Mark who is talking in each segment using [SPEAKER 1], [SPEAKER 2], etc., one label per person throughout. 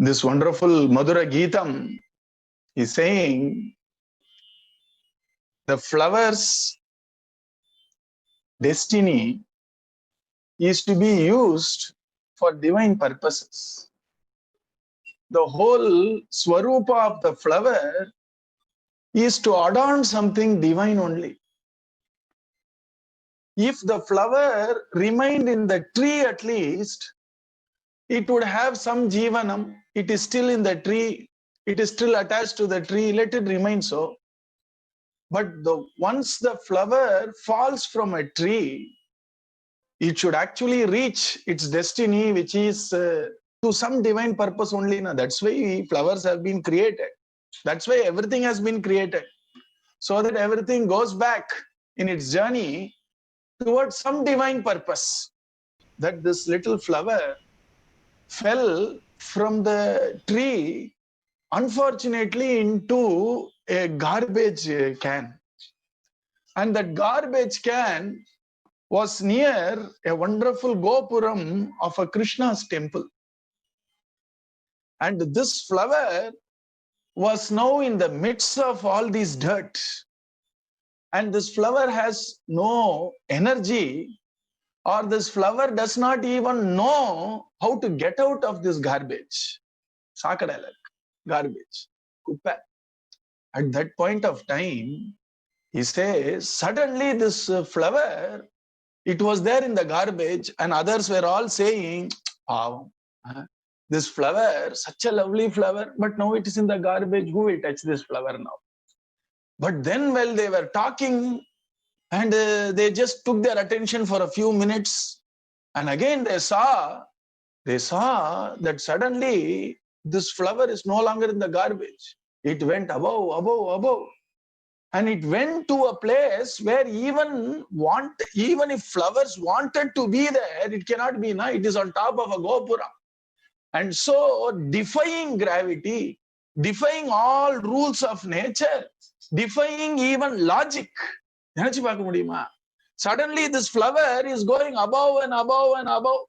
[SPEAKER 1] this wonderful Madhura Geetam is saying the flower's destiny is to be used for divine purposes. The whole swarupa of the flower is to adorn something divine only. If the flower remained in the tree at least, it would have some jivanam. It is still in the tree. It is still attached to the tree. Let it remain so. But once the flower falls from a tree, it should actually reach its destiny, which is to some divine purpose only. Now, that's why flowers have been created. That's why everything has been created. So that everything goes back in its journey towards some divine purpose. That this little flower fell from the tree, unfortunately, into a garbage can. And that garbage can was near a wonderful Gopuram of a Krishna's temple. And this flower was now in the midst of all these dirt. And this flower has no energy, or this flower does not even know how to get out of this garbage. Sakadalak, garbage, kuppa. At that point of time, he says, suddenly this flower, it was there in the garbage, and others were all saying, oh, this flower, such a lovely flower, but now it is in the garbage. Who will touch this flower now? But then while they were talking, and they just took their attention for a few minutes, and again they saw that suddenly this flower is no longer in the garbage. It went above. And it went to a place where even if flowers wanted to be there, it cannot be now. It is on top of a Gopura. And so, defying gravity, defying all rules of nature, defying even logic, suddenly this flower is going above and above and above.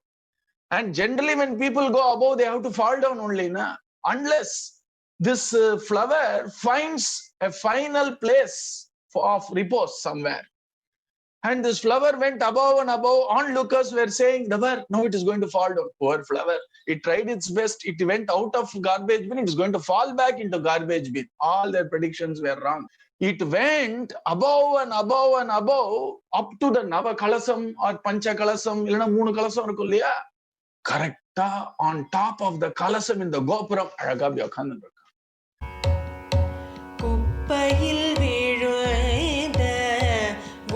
[SPEAKER 1] And generally when people go above, they have to fall down only, unless this flower finds a final place of repose somewhere. And this flower went above and above. Onlookers were saying, now it is going to fall down. Poor flower. It tried its best. It went out of garbage bin. It is going to fall back into garbage bin. All their predictions were wrong. It went above and above and above up to the Nava Kalasam or Pancha Kalasam, Moonu Kalasam irukku illaya. Correcta on top of the Kalasam in the Gopuram. Azhaga apdi ukkandu.
[SPEAKER 2] குப்பையில் விழுந்த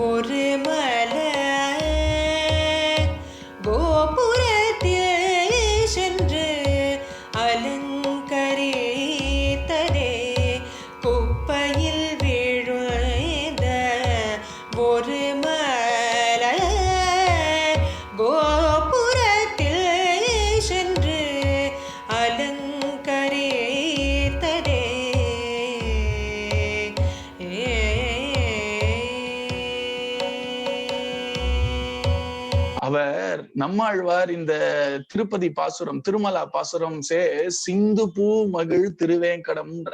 [SPEAKER 2] ஒரு மலர் கோபுரத்தில் சென்று அலங்கரித்ததே. குப்பையில் விழுந்த ஒரு மலர் கோபுரத்தில் சென்று அலங்கரித்ததே.
[SPEAKER 1] அவர் நம்மாழ்வார் இந்த திருப்பதி பாசுரம், திருமலா பாசுரம் says, சிந்து பூ மகிழ் திருவேங்கடம்ன்ற.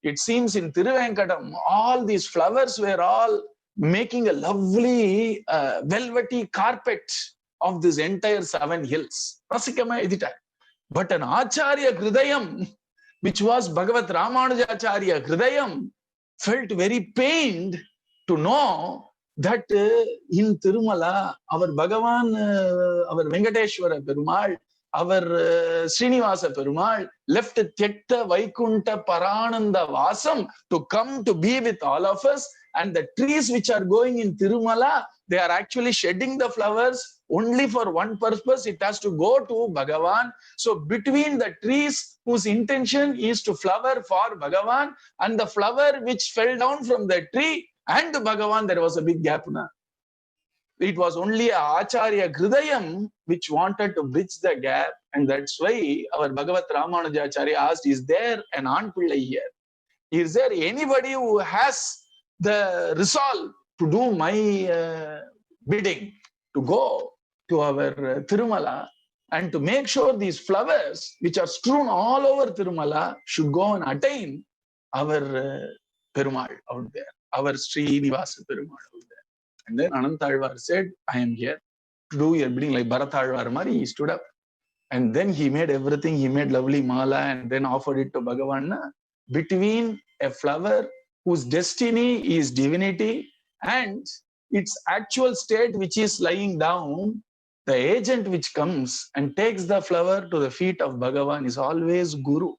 [SPEAKER 1] It seems in Tiruvenkadam, all these flowers were all making a lovely velvety carpet of this entire 7 hills. But an Acharya Hridayam, which was Bhagavat Ramanujacharya Hridayam, felt very pained to know that in Tirumala, our Bhagavan, our Venkateshwara Perumal, our Srinivasa Perumal left Tyakta Vaikunta Parananda Vasam to come to be with all of us. And the trees which are going in Tirumala, they are actually shedding the flowers only for one purpose. It has to go to Bhagavan. So between the trees whose intention is to flower for Bhagavan and the flower which fell down from the tree and Bhagavan, there was a big gap. It was only Acharya Hridayam which wanted to bridge the gap, and that's why our Bhagavat Ramanujacharya asked, is there an Anpillai here? Is there anybody who has the resolve to do my bidding, to go to our Tirumala And to make sure these flowers, which are strewn all over Tirumala, should go and attain our Perumal out there, our Srinivasa Perumal out there. And then Anantalvar said, I am here to do your bidding, like Bharatalvar Mari. He stood up. And then he made everything. He made lovely mala and then offered it to Bhagavan. Between a flower whose destiny is divinity and its actual state, which is lying down, the agent which comes and takes the flower to the feet of Bhagavan is always Guru.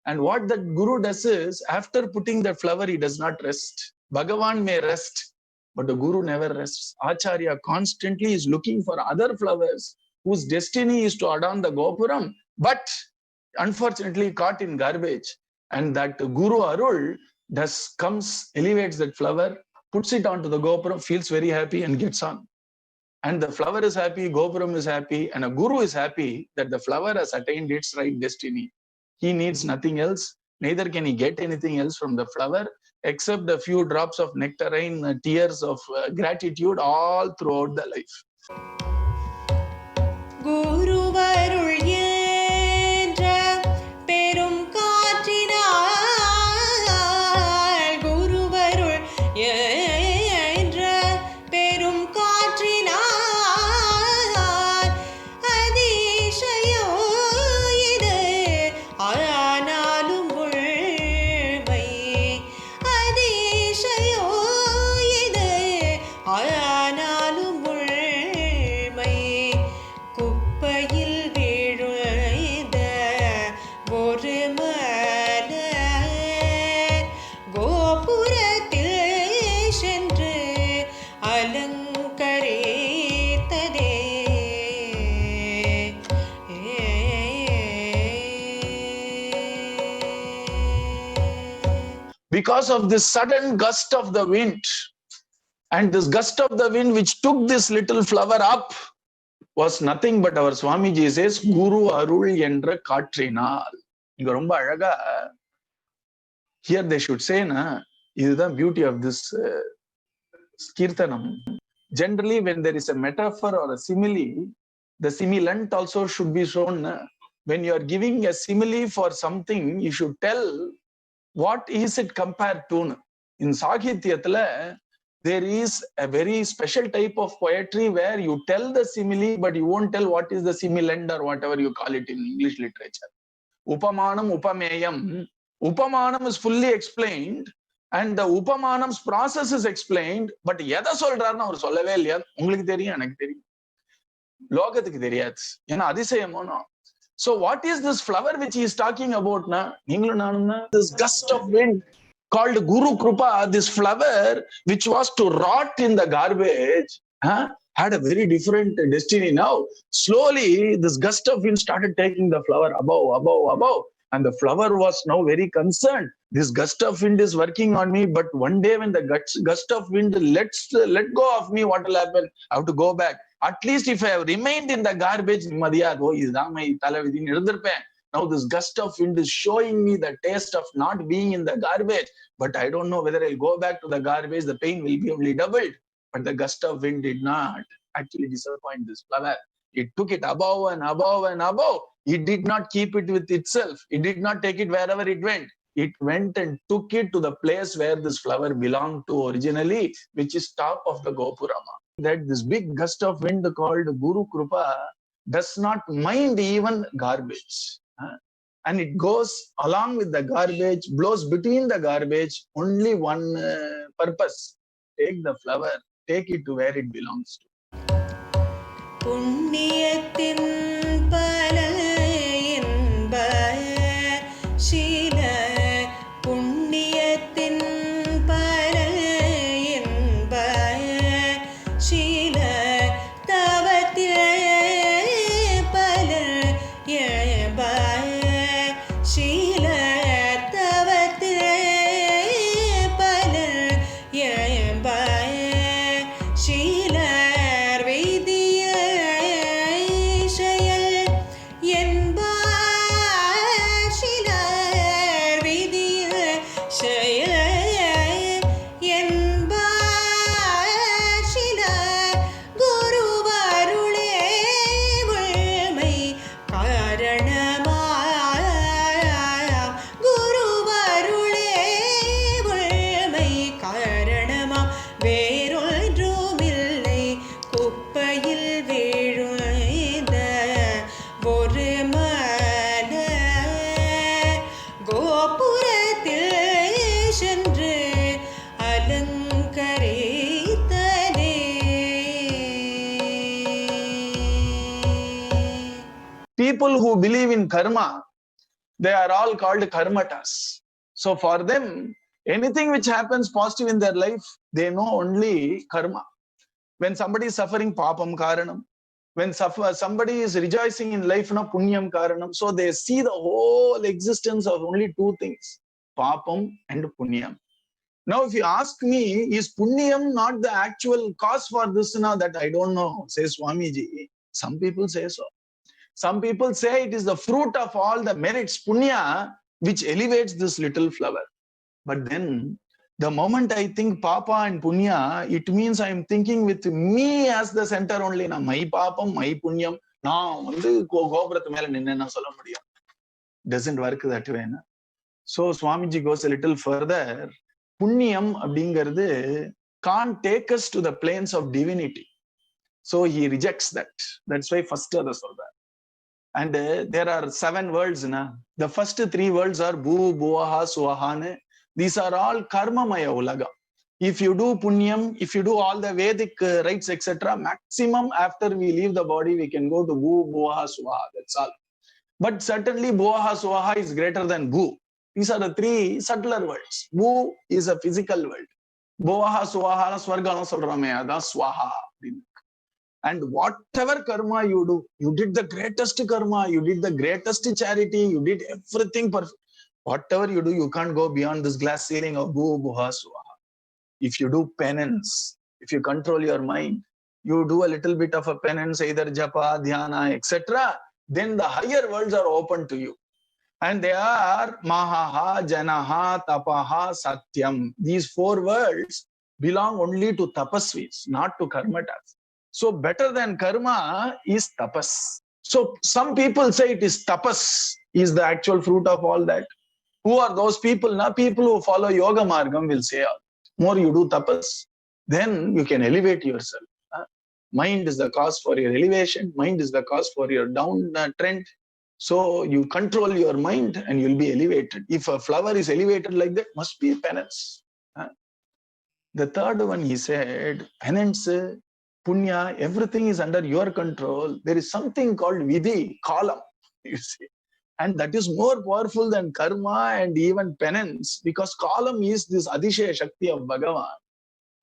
[SPEAKER 1] And what that Guru does is, after putting the flower, he does not rest. Bhagavan may rest, but the Guru never rests. Acharya constantly is looking for other flowers whose destiny is to adorn the Gopuram, but unfortunately caught in garbage. And that Guru Arul comes, elevates that flower, puts it onto the Gopuram, feels very happy and gets on. And the flower is happy, Gopuram is happy, and a Guru is happy that the flower has attained its right destiny. He needs nothing else, neither can he get anything else from the flower, except a few drops of nectarine, tears of gratitude all throughout the life.
[SPEAKER 2] குருவருள் என்ற பெரும் காற்றினால், குருவருள் என்ற பெரும் காற்றினால் அதிசயோ இது ஆனாலும் உள்மை, அதிசயோ இது ஆனாலும் உள்மை. குப்பையில் விழுந்த ஒரு மலர் கோபுரத்தில் சென்று அலங்கரித்ததே.
[SPEAKER 1] Because of this sudden gust of the wind, and this gust of the wind which took this little flower up was nothing but our Swamiji says, Guru Arul Endra Katrinal. இங்க ரொம்ப அழகா, here they should say, na, இதுதான் beauty of this Kirtanam. Generally, when there is a metaphor or a simile, the simulant also should be shown. Na? When you are giving a simile for something, you should tell what is it compared to. In Sahityatla, there is a very special type of poetry where you tell the simile, but you won't tell what is the simulant or whatever you call it in English literature. Upamanam, Upameyam. Upamanam is fully explained and the Upamanam's process is explained, but எதை சொல்றாருன்னு அவர் சொல்லவே இல்லையா? உங்களுக்கு தெரியும், எனக்கு தெரியும், லோகத்துக்கு தெரியாது, ஏன்னா அதிசயமோனோ. So what is this flower which he is talking about? Na? நீங்களும் நானும் தான். This gust of wind called Guru Krupa, this flower which was to rot in the garbage, had a very different destiny. Now, slowly, this gust of wind started taking the flower above. And the flower was now very concerned. This gust of wind is working on me, but one day when the gust of wind let go of me, what will happen? I have to go back. At least if I have remained in the garbage, now this gust of wind is showing me the taste of not being in the garbage, but I don't know whether I'll go back to the garbage. The pain will be only doubled. But the gust of wind did not actually disappoint this flower. It took it above and above and above. It did not keep it with itself. It did not take it wherever it went. It went and took it to the place where this flower belonged to originally, which is top of the Gopurama. That this big gust of wind called Guru Krupa does not mind even garbage. And it goes along with the garbage, blows between the garbage, only one purpose. Take the flower, take it to where it belongs to.
[SPEAKER 2] புண்ணியத்தின் பல இன்ப சீல, புண்ணியத்தின் பல இன்ப சீல, தவத்தில் பல இன்ப சீல, தவத்தில் பல இன்ப சீல,
[SPEAKER 1] believe in karma, they are all called karmatas. So for them, anything which happens positive in their life, they know only karma. When somebody is suffering, papam karanam. When somebody is rejoicing in life, na punyam karanam. So they see the whole existence of only two things, papam and punyam. Now, if you ask me, is punyam not the actual cause for this? Now that I don't know, says Swamiji. Some people say so. Some people say it is the fruit of all the merits, punya, which elevates this little flower. But then, the moment I think papa and punya, it means I am thinking with me as the center only. Na my papam, my punyam. Now, doesn't work that way. Na? So Swamiji goes a little further. Punyam abdingaradu can't take us to the planes of divinity. So he rejects that. That's why first other solver. And there are 7 words. Na? The first 3 words are bhu, buaha, suahane. These are all karma maya ulaga. If you do punyam, if you do all the Vedic rites, etc., maximum after we leave the body, we can go to bhu, buaha, suaha. That's all. But certainly buaha, suaha is greater than bhu. These are the 3 subtler words. Bhu is a physical word. Buaha, suaha, swargana solrame, ada swaha. And whatever karma you do, you did the greatest karma, you did the greatest charity, you did everything perfect. Whatever you do, you can't go beyond this glass ceiling of bhu, buha, suaha. If you do penance, if you control your mind, you do a little bit of a penance, either japa, dhyana, etc., then the higher worlds are open to you. And they are mahaha, janaha, tapaha, satyam. These 4 words belong only to tapasvis, not to karmatas. So better than karma is tapas. So some people say it is tapas is the actual fruit of all that. Who are those people? Na people who follow yoga margam will say, more you do tapas, then you can elevate yourself. Mind is the cause for your elevation. Mind is the cause for your down trend. So you control your mind and you'll be elevated. If a flower is elevated like that, must be penance. The third one, he said, penance, punya, everything is under your control. There is something called vidhi, kalam, you see. And that is more powerful than karma and even penance, because kalam is this adishaya shakti of Bhagavan.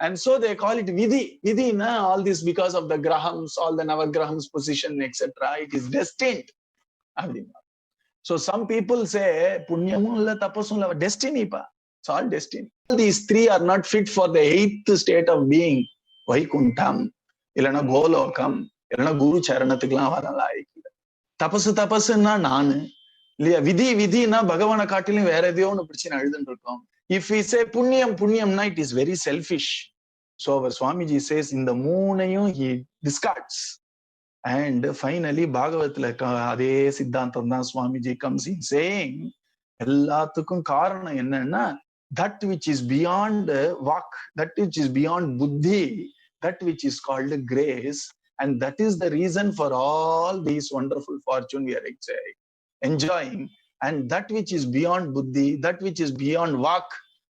[SPEAKER 1] And so they call it vidhi. Vidhi, na, all this because of the grahams, all the navagrahams position, etc. It is destined. So some people say, punyamulla tapasulla, destiny pa. It's all destiny. These 3 are not fit for the 8th state of being. Vaikuntham, illana golokam, illana guru charanathukla varala. Tapasu nanu. Vidhi, vidhi na bhagavana kaattilum vera edho nu pidichi eludundirukom. If we say punyam na, it is very selfish. So our Swamiji says, in the moonayum he discards. And finally, Bhagavathila adhe siddhantam da Swamiji comes in saying, ellathukkum karanam enna, that which is beyond vak, that which is beyond buddhi, that which is called grace, and that is the reason for all these wonderful fortune we are enjoying. And that which is beyond buddhi, that which is beyond vak,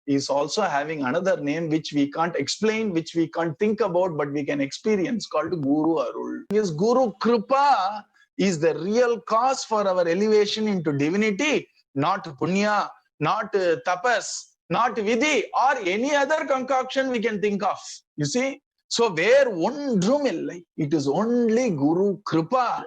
[SPEAKER 1] is also having another name which we can't explain, which we can't think about, but we can experience, called Guru Arul. Yes, Guru Kripa is the real cause for our elevation into divinity, not punya, not tapas, not vidhi, or any other concoction we can think of. You see? So where one drum illai, it is only Guru Kripa.